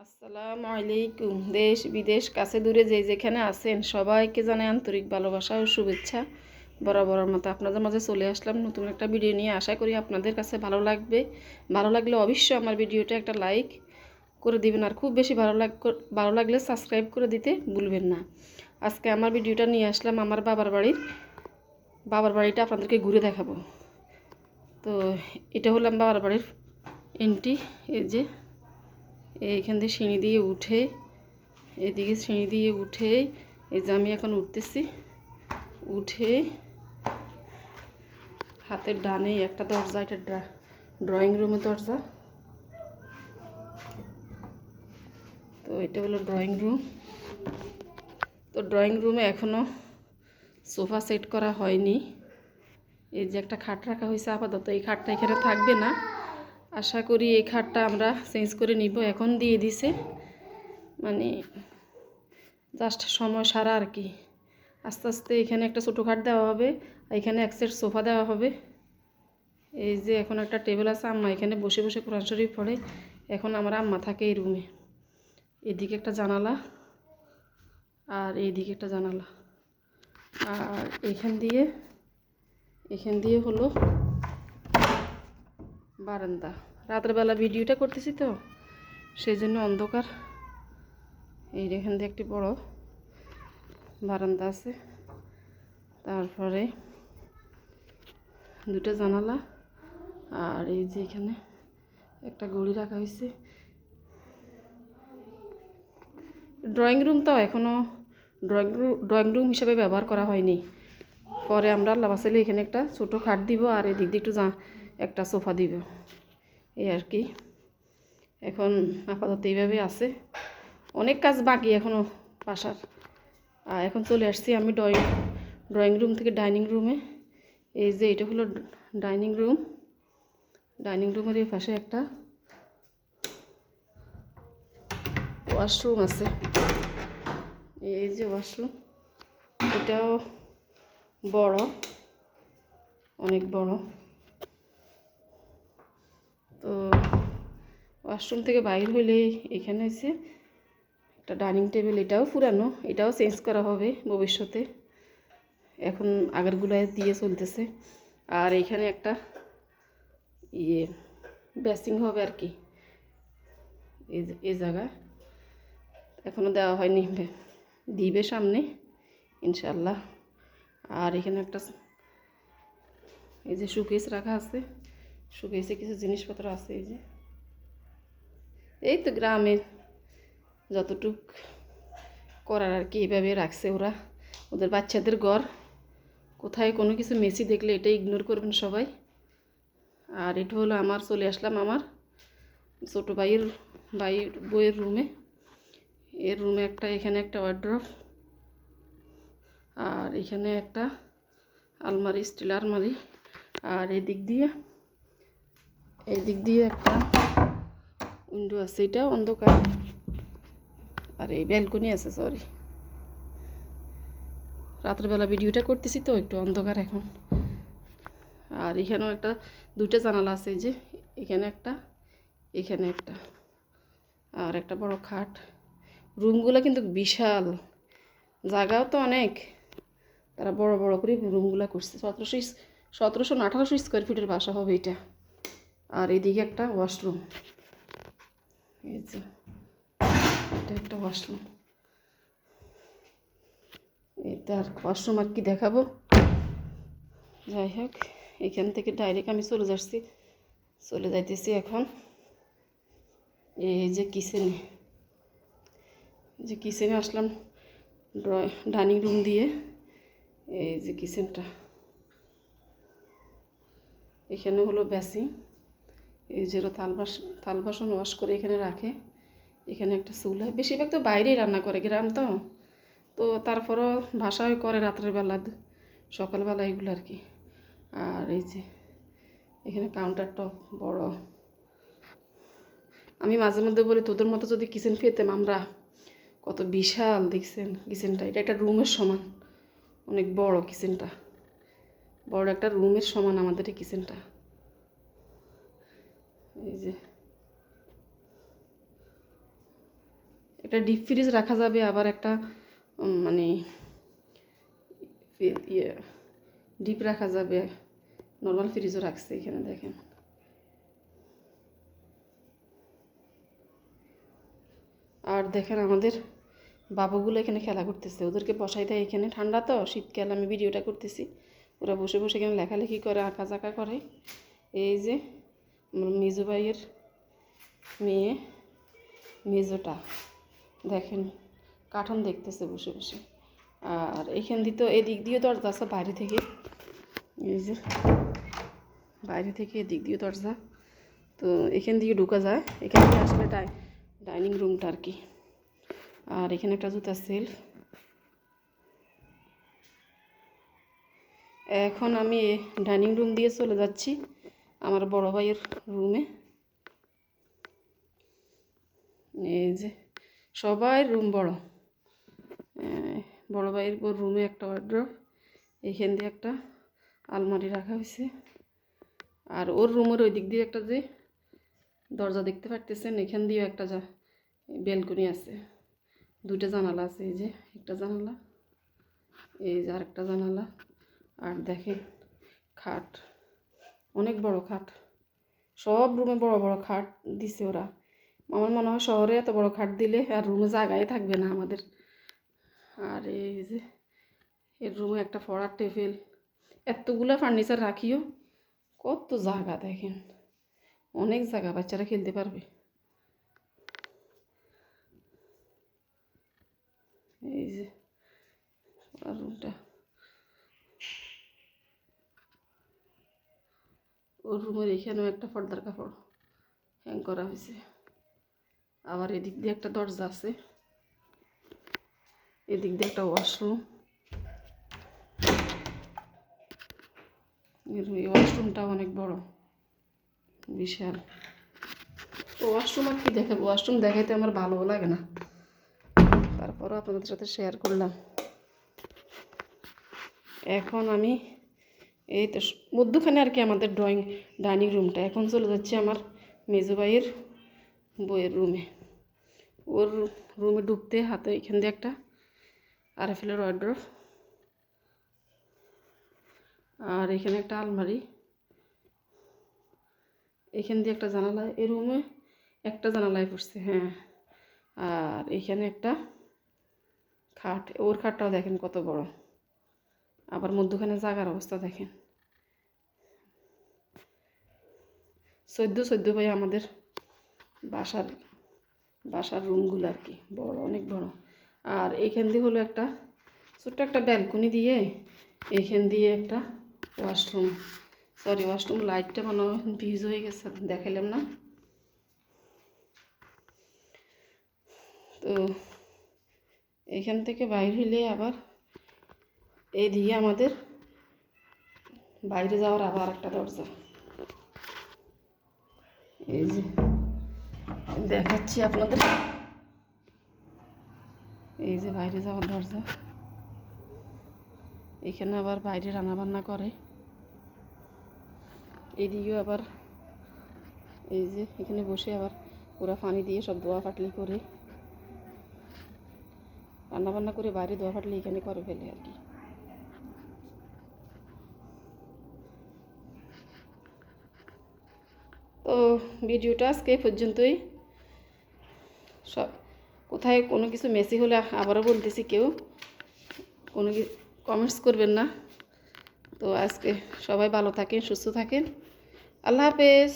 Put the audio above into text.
আসসালামু আলাইকুম। দেশ বিদেশ কাছে দূরে যেখানে আছেন সবাইকে জানাই আন্তরিক ভালোবাসা ও শুভেচ্ছা। বরাবরের মতো আপনাদের মাঝে চলে আসলাম নতুন একটা ভিডিও নিয়ে। আশা করি আপনাদের কাছে ভালো লাগবে। ভালো লাগলে অবশ্যই আমার ভিডিওটা একটা লাইক করে দিবেন, আর খুব বেশি ভালো লাগলে সাবস্ক্রাইব করে দিতে ভুলবেন না। আজকে আমার ভিডিওটা নিয়ে আসলাম আমার বাবার বাড়িটা আপনাদেরকে ঘুরে দেখাবো। তো এটা হলাম বাবার বাড়ির এন্ট্রি। এই যে এইখান দিয়ে সিঁড়ি দিয়ে উঠে, এদিকে সিঁড়ি দিয়ে উঠে, এই যে আমি এখন উঠতেছি। উঠে হাতের ডানে একটা দরজা, এটা ড্রয়িং রুমের দরজা। তো এটা হলো ড্রয়িং রুম। তো ড্রয়িং রুমে এখনও সোফা সেট করা হয়নি। এই যে একটা খাট রাখা হয়েছে আপাতত, এই খাটটা এখানে থাকবে না। আশা করি এই খাটটা আমরা চেঞ্জ করে নিব। এখন দিয়ে দিছে, মানে জাস্ট সময় সারা আর কি। আস্তে আস্তে এখানে একটা ছোটো খাট দেওয়া হবে, এখানে এক সেট সোফা দেওয়া হবে। এই যে এখন একটা টেবিল আছে, আম্মা এখানে বসে বসে কোরআন শরীফ পড়ে। এখন আমার আম্মা থাকে এই রুমে। এদিকে একটা জানালা আর এইদিকে একটা জানালা, আর এখান দিয়ে হলো বারান্দা। রাতের বেলা ভিডিওটা করতেছি তো সেই জন্য অন্ধকার। এই এখান দিয়ে একটি বড় বারান্দা আছে, তারপরে দুটো জানালা, আর এই যে এখানে একটা ঘড়ি রাখা হয়েছে। ড্রয়িং রুম তো এখনও ড্রয়িং রুম হিসেবে ব্যবহার করা হয়নি। পরে আমরা আল্লাহ বাসাইলে এখানে একটা ছোটো খাট দিব, আর এদিক দিয়ে একটু একটা সোফা দিব, এই আর কি। এখন আপাতত এইভাবে আছে, অনেক কাজ বাকি এখনও বাসার। আর এখন চলে আসছি আমি ড্রয়িং রুম থেকে ডাইনিং রুমে। এই যে এটা হলো ডাইনিং রুম। ডাইনিং রুমের এই পাশে একটা ওয়াশরুম আছে। এই যে ওয়াশরুম, এটাও বড়, অনেক বড়। তো ওয়াশরুম থেকে বাইর হইলে এখানে হচ্ছে একটা ডাইনিং টেবিল, এটাও পুরানো, এটাও চেঞ্জ করা হবে ভবিষ্যতে। এখন আগেরগুলোয় দিয়ে চলতেছে। আর এইখানে একটা বেসিং হবে আর কি, এই জায়গায় এখনও দেওয়া হয়নি, দিবে সামনে ইনশাল্লাহ। আর এখানে একটা এই যে শোকেস রাখা আছে, শোকেসে কিছু জিনিসপত্র আছে। এই তো গ্রামে যতটুক করার আর কি এইভাবে রাখছে ওরা, ওদের বাচ্চাদের ঘর। কোথায় কোনো কিছু মেসি দেখলে এটা ইগনোর করবেন সবাই। আর এটা হলো আমার, চলে আসলাম আমার ছোটো বইয়ের রুমে। এর রুমে এখানে একটা ওয়ার্ড্রপ, আর এখানে একটা আলমারি, স্টিল আলমারি। আর এদিক দিয়ে একটা উইন্ডো আছে, এটা অন্ধকার। আর এই ব্যালকনি আছে, সরি রাত্রেবেলা ভিডিওটা করতেছি তো একটু অন্ধকার এখন। আর এখানেও দুইটা জানালা আছে, এই যে এখানে একটা, এখানে একটা, আর একটা বড় খাট। রুমগুলো কিন্তু বিশাল, জায়গাও তো অনেক। তারা বড় বড় করে রুমগুলো করছে। 1700 না 1800 স্কোয়ার ফিটের বাসা হবে এটা। আর এদিকে একটা ওয়াশরুম, এই যে এটা একটা ওয়াশরুম। এটা আর ওয়াশরুম আর কি দেখাবো। যাই হোক, এখান থেকে ডাইরেক্ট আমি চলে যাইতেছি এখন এই যে কিচেনে আসলাম ডাইনিং রুম দিয়ে। এই যে কিচেনটা, এখানে হলো বেসিং। এই যে থাল বাসন ওয়াশ করে এখানে রাখে। এখানে একটা চুলা, বেশিরভাগ তো বাইরেই রান্না করে, গ্রাম তো তারপরও বাসায় করে রাত্রের বেলা, সকালবেলা এগুলো আর কি। আর এই যে এখানে কাউন্টার টপ বড়। আমি মাঝে মধ্যে বলি তোদের মতো যদি কিচেন পেতাম আমরা, কত বিশাল দেখছেন কিচেনটা। এটা একটা রুমের সমান, অনেক বড় কিচেনটা, বড় একটা রুমের সমান আমাদের এই কিচেনটা। এই যে একটা ডিপ ফ্রিজ রাখা যাবে, আবার একটা মানে ইয়ে ডিপ রাখা যাবে, নর্মাল ফ্রিজও রাখছে এখানে দেখেন। আর দেখেন আমাদের বাবুগুলো এখানে খেলা করতেছে, ওদেরকে বসাই দেয় এখানে, ঠান্ডা তো শীতকাল, আমি ভিডিওটা করতেছি, ওরা বসে বসে এখানে লেখালেখি করে, আঁকা জাঁকা করে। এই যে মেজো ভাইয়ের মেয়ে, মেজোটা দেখেন কার্টুন দেখতেছে বসে বসে। আর এখান দিয়ে তো এদিক দিয়ে দরজা আছে বাইরে থেকে, এই যে বাইরে থেকে এদিক দিয়ে দরজা, তো এখান দিয়ে ঢুকা যায়, এখান থেকে আসলে ডাইনিং রুমটা আর কি। আর এখানে একটা জুতার সেলফ। এখন আমি ডাইনিং রুম দিয়ে চলে যাচ্ছি আমার বড় ভাইয়ের রুমে। এই যে সবাই রুম বড়, বড় ভাইয়ের রুমে একটা ওয়ার্ড্রপ, এইখান দিয়ে একটা আলমারি রাখা হয়েছে। আর ওর রুমের ওই দিক দিয়ে একটা যে দরজা দেখতে পারতেছেন, এখান দিয়েও একটা বেলকনি আছে, দুইটা জানালা আছে, এই যে একটা জানালা, এই যে আর একটা জানালা। আর দেখেন খাট, অনেক বড় খাট, সব রুমে বড় বড় খাট দিছে ওরা। আমার মনে হয় শহরে এত বড় খাট দিলে আর রুমে জায়গায় থাকবে না আমাদের। আর এই যে এর রুমে একটা পড়ার টেবিল, এতগুলো ফার্নিচার রাখিও, কত জায়গা দেখেন, অনেক জায়গা, বাচ্চারা খেলতে পারবে। এই যে পড়ার রুমটা, ওর রুমের এখানেও একটা পর্দার কাপড় হ্যাং করা হয়েছে। আবার এদিক দিয়ে একটা দরজা আছে, এদিক দিয়ে একটা ওয়াশরুম। এই ওয়াশরুমটা অনেক বড়, বিশাল। ওয়াশরুম আর কি দেখাবো, ওয়াশরুম দেখাইতে আমার ভালোও লাগে না, তারপরও আপনাদের সাথে শেয়ার করলাম। এখন আমি এই তো মধ্যখানে আর কি আমাদের ডাইনিং রুমটা। এখন চলে যাচ্ছে আমার মেজো ভাইয়ের বইয়ের রুমে। ওর রুমে ঢুকতে হাতে এখান দিয়ে একটা আরএফএলের ওয়ার্ড্রপ, আর এখানে একটা আলমারি, এখান দিয়ে একটা জানালা, এই রুমে একটা জানালায় পড়ছে, হ্যাঁ। আর এখানে একটা খাট, ওর খাটটাও দেখেন কত বড়। আবার মধ্যখানে জায়গার অবস্থা দেখেন, 14 ভাই আমাদের বাসার রুমগুলো আর কি, বড়, অনেক বড়। আর এইখান দিয়ে হলো একটা ছোট্ট একটা ব্যালকনি দিয়ে, এইখান দিয়ে একটা ওয়াশরুম, ওয়াশরুম লাইটটা মনে হয় ভিজ হয়ে গেছে, দেখাইলাম না। তো এইখান থেকে বাইর হইলে আবার এইদিকে আমাদের বাইরে যাওয়ার আবার একটা দরজা, এই যে দেখাচ্ছি আপনাদের, এই যে বাইরে যাওয়ার দরজা। এখানে আবার বাইরে রান্নাবান্না করে, এদিকেও আবার এই যে এখানে বসে আবার ওরা পানি দিয়ে সব দোয়া ফাটলি করে রান্নাবান্না করে, বাইরে দোয়া ফাটলি এখানে করে ফেলে আর কি। তো ভিডিওটা আজকে পর্যন্তই। সব কোথায় কোনো কিছু মেসি হলে আবারও বলতেছি, কেউ কোনো কমেন্টস করবেন না। তো আজকে সবাই ভালো থাকেন, সুস্থ থাকেন, আল্লাহ হাফেজ।